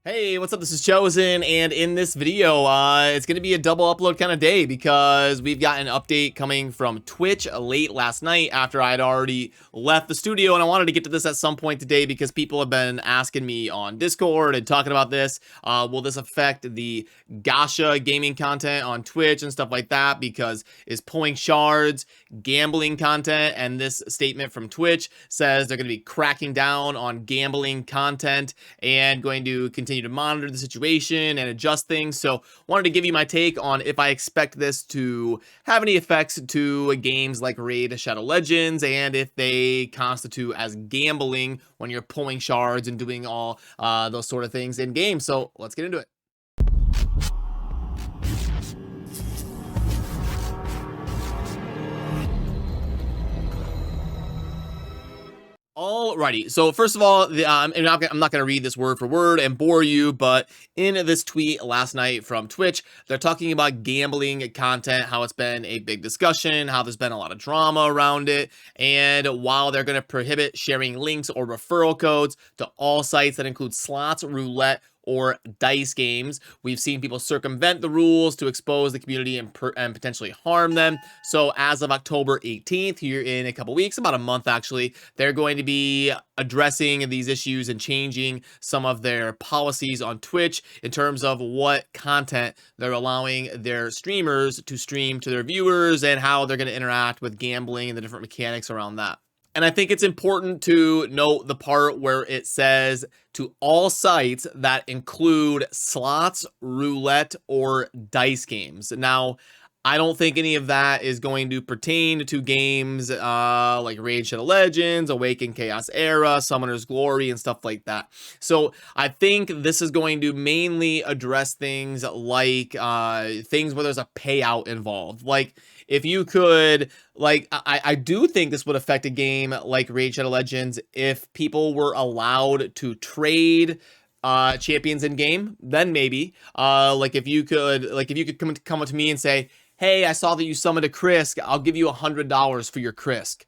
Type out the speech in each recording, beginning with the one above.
Hey, what's up? This is Chosen, and in this video, it's going to be a double upload kind of day because we've got an update coming from Twitch late last night after I'd already left the studio, and I wanted to get to this at some point today because people have been asking me on Discord and talking about this. Will this affect the gacha gaming content on Twitch and stuff like that? Because is pulling shards gambling content? And this statement from Twitch says they're going to be cracking down on gambling content and going to continue to monitor the situation and adjust things. So wanted to give you my take on if I expect this to have any effects to games like Raid Shadow Legends and if they constitute as gambling when you're pulling shards and doing all those sort of things in game. So let's get into it. Alrighty, so first of all, I'm not going to read this word for word and bore you, but in this tweet last night from Twitch, they're talking about gambling content, how it's been a big discussion, how there's been a lot of drama around it, and while they're going to prohibit sharing links or referral codes to all sites that include slots, roulette, or dice games, we've seen people circumvent the rules to expose the community and potentially harm them. So as of October 18th, here in a couple weeks, about a month actually, they're going to be addressing these issues and changing some of their policies on Twitch in terms of what content they're allowing their streamers to stream to their viewers and how they're going to interact with gambling and the different mechanics around that. And I think it's important to note the part where it says to all sites that include slots, roulette, or dice games. Now, I don't think any of that is going to pertain to games like Raid Shadow Legends, Awaken Chaos Era, Summoner's Glory, and stuff like that. So I think this is going to mainly address things like things where there's a payout involved. Like, if you could, like, I do think this would affect a game like Raid Shadow Legends if people were allowed to trade champions in game, then maybe. Like if you could come up to me and say, hey, I saw that you summoned a Krisk, I'll give you $100 for your Krisk.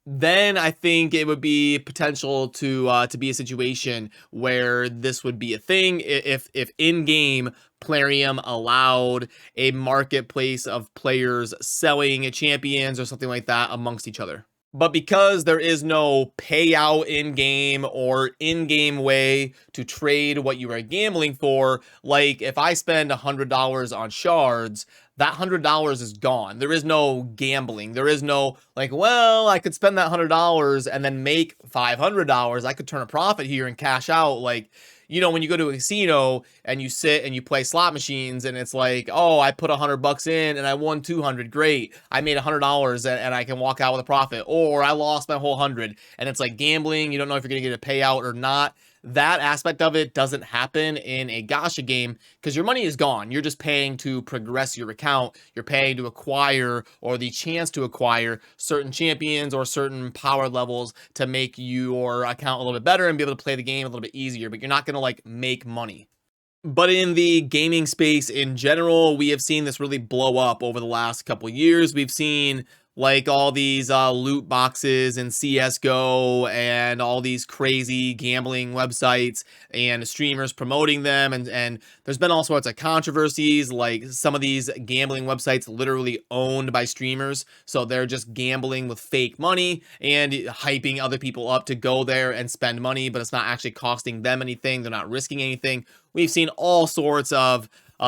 Then I think it would be potential to be a situation where this would be a thing if in-game Plarium allowed a marketplace of players selling champions or something like that amongst each other. But because there is no payout in-game or in-game way to trade what you are gambling for, like if I spend $100 on shards, that $100 is gone. There is no gambling. There is no like, well, I could spend that $100 and then make $500. I could turn a profit here and cash out. Like, you know, when you go to a casino and you sit and you play slot machines and it's like, oh, I put $100 in and I won 200. Great. I made $100 and I can walk out with a profit. Or I lost my whole 100. And it's like gambling. You don't know if you're going to get a payout or not. That aspect of it doesn't happen in a gacha game because your money is gone. You're just paying to progress your account. You're paying to acquire or the chance to acquire certain champions or certain power levels to make your account a little bit better and be able to play the game a little bit easier, but you're not going to like make money. But in the gaming space in general, we have seen this really blow up over the last couple years. We've seen like all these loot boxes and CSGO and all these crazy gambling websites and streamers promoting them. And there's been all sorts of controversies, like some of these gambling websites literally owned by streamers. So they're just gambling with fake money and hyping other people up to go there and spend money, but it's not actually costing them anything. They're not risking anything. We've seen all sorts of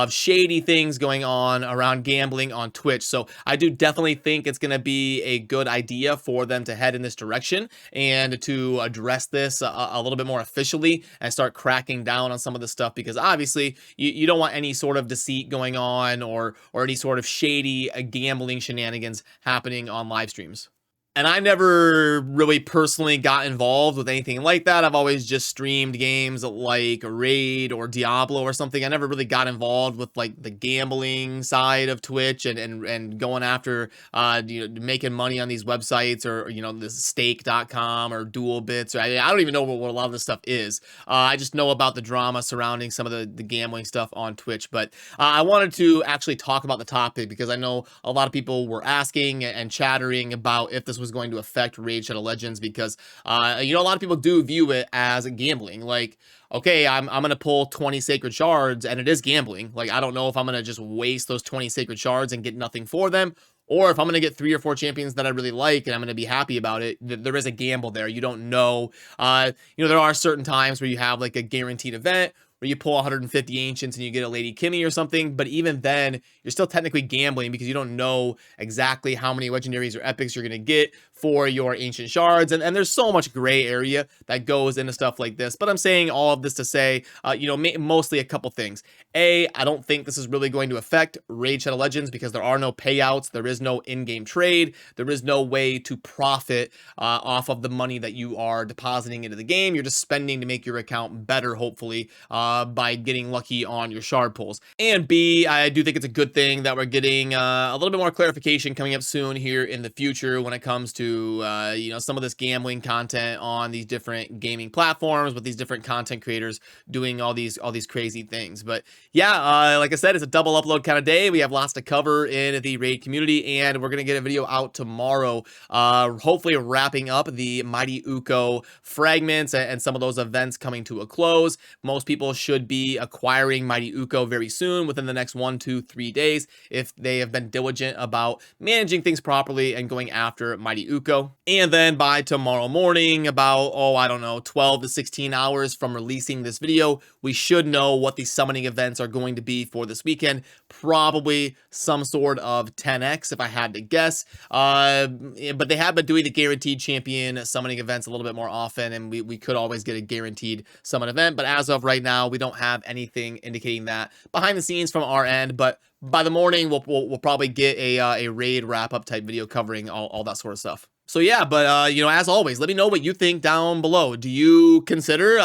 shady things going on around gambling on Twitch. So I do definitely think it's going to be a good idea for them to head in this direction and to address this a little bit more officially and start cracking down on some of the stuff, because obviously you don't want any sort of deceit going on or any sort of shady gambling shenanigans happening on live streams. And I never really personally got involved with anything like that. I've always just streamed games like Raid or Diablo or something. I never really got involved with like the gambling side of Twitch and going after making money on these websites or this stake.com or dual bits. Or I don't even know what a lot of this stuff is. I just know about the drama surrounding some of the gambling stuff on Twitch. But I wanted to actually talk about the topic because I know a lot of people were asking and chattering about if this was was going to affect Raid Shadow Legends, because you know, a lot of people do view it as gambling. Like, okay, I'm gonna pull 20 sacred shards, and it is gambling. Like, I don't know if I'm gonna just waste those 20 sacred shards and get nothing for them, or if I'm gonna get 3 or 4 champions that I really like and I'm gonna be happy about it. There is a gamble there. You don't know. You know, there are certain times where you have like a guaranteed event where you pull 150 ancients and you get a Lady Kimmy or something, but even then, you're still technically gambling, because you don't know exactly how many legendaries or epics you're gonna get for your ancient shards, and there's so much gray area that goes into stuff like this. But I'm saying all of this to say, you know, mostly a couple things. I don't think this is really going to affect Raid Shadow Legends, because there are no payouts, there is no in-game trade, there is no way to profit off of the money that you are depositing into the game. You're just spending to make your account better, hopefully, by getting lucky on your shard pulls. And B, I do think it's a good thing that we're getting a little bit more clarification coming up soon here in the future when it comes to you know, some of this gambling content on these different gaming platforms, with these different content creators doing all these crazy things. But yeah, like I said, it's a double upload kind of day. We have lots to cover in the Raid community, and we're gonna get a video out tomorrow, hopefully wrapping up the Mighty Uko fragments and some of those events coming to a close. Most people should be acquiring Mighty Uko very soon, within the next 1, 2, 3 days, if they have been diligent about managing things properly and going after Mighty Uko. And then by tomorrow morning, about, oh, I don't know, 12 to 16 hours from releasing this video, we should know what the summoning events are going to be for this weekend. Probably some sort of 10x, if I had to guess. But they have been doing the guaranteed champion summoning events a little bit more often, and we could always get a guaranteed summon event. But as of right now, we don't have anything indicating that behind the scenes from our end. But by the morning, we'll probably get a raid wrap-up type video covering all that sort of stuff. So yeah, but you know, as always, let me know what you think down below. Do you consider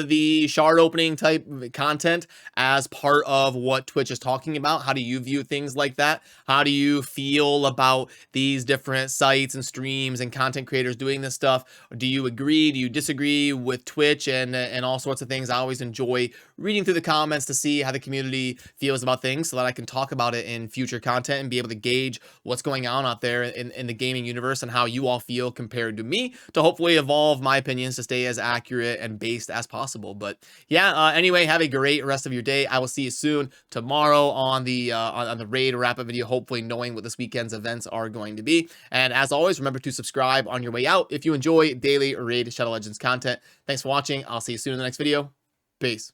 the shard opening type content as part of what Twitch is talking about? How do you view things like that? How do you feel about these different sites and streams and content creators doing this stuff? Do you agree? Do you disagree with Twitch and all sorts of things? I always enjoy reading through the comments to see how the community feels about things, so that I can talk about it in future content and be able to gauge what's going on out there in the gaming universe, and how you all feel compared to me, to hopefully evolve my opinions to stay as accurate and based as possible. But yeah, anyway, have a great rest of your day. I will see you soon tomorrow on the raid wrap-up video, hopefully knowing what this weekend's events are going to be. And as always, remember to subscribe on your way out if you enjoy daily Raid Shadow Legends content. Thanks for watching. I'll see you soon in the next video. Peace.